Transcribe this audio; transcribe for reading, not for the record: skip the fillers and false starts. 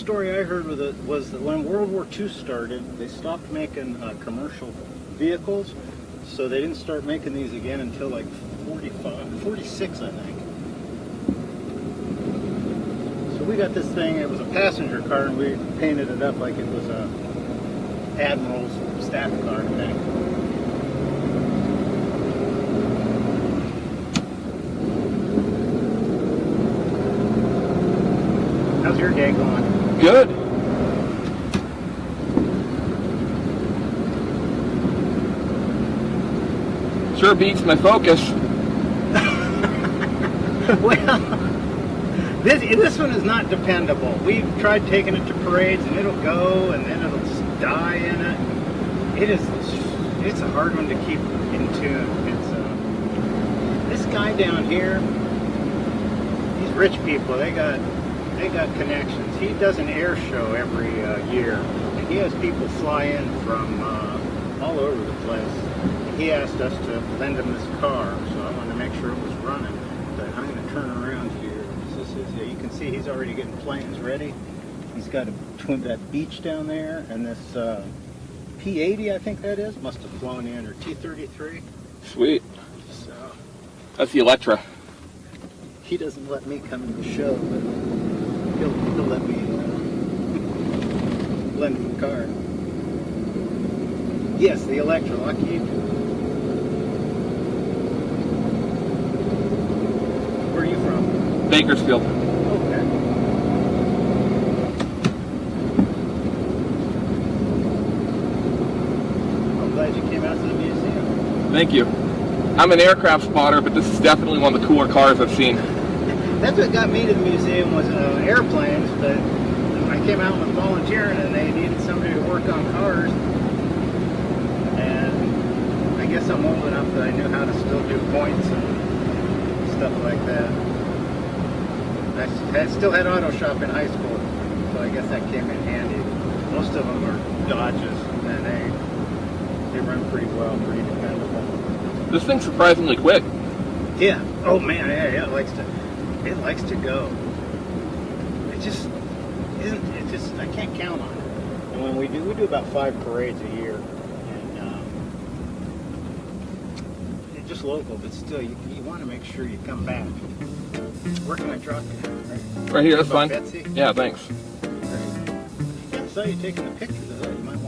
story I heard with it was that when World War II started, they stopped making commercial vehicles, so they didn't start making these again until like 46, I think. So we got this thing, it was a passenger car, and we painted it up like it was a Admiral's staff car thing. How's your day going? Good. Sure beats my Focus. Well, this one is not dependable. We've tried taking it to parades, and it'll go, and then it'll just die in it. It's a hard one to keep in tune. It's this guy down here. These rich people, they got connections. He does an air show every year, and he has people fly in from all over the place. He asked us to lend him this car, so I wanted to make sure it was running. But I'm going to turn around here. You can see he's already getting planes ready. He's got that beach down there, and this P-80, I think that is, must have flown in, or T-33. Sweet. So That's the Electra. he doesn't let me come in the show, but he'll let me lend him the car. Yes, the Electra, lucky. Where are you from? Bakersfield. Okay. I'm glad you came out to the museum. Thank you. I'm an aircraft spotter, but this is definitely one of the cooler cars I've seen. That's what got me to the museum was airplanes, but I came out with volunteering and they needed somebody to work on cars. And I guess I'm old enough that I knew how to still do points and stuff like that. I still had auto shop in high school, so I guess that came in handy. Most of them are Dodges, and they run pretty well, pretty dependable. This thing's surprisingly quick. Yeah. Oh man, yeah, it likes to go. It just isn't. It just I can't count on it. And when we do about 5 parades a year, and they're just local, but still, you want to make sure you come back. Where can I drop you? Right here, that's fine. Betsy? Yeah, thanks. Great. I saw you taking the pictures of that. You might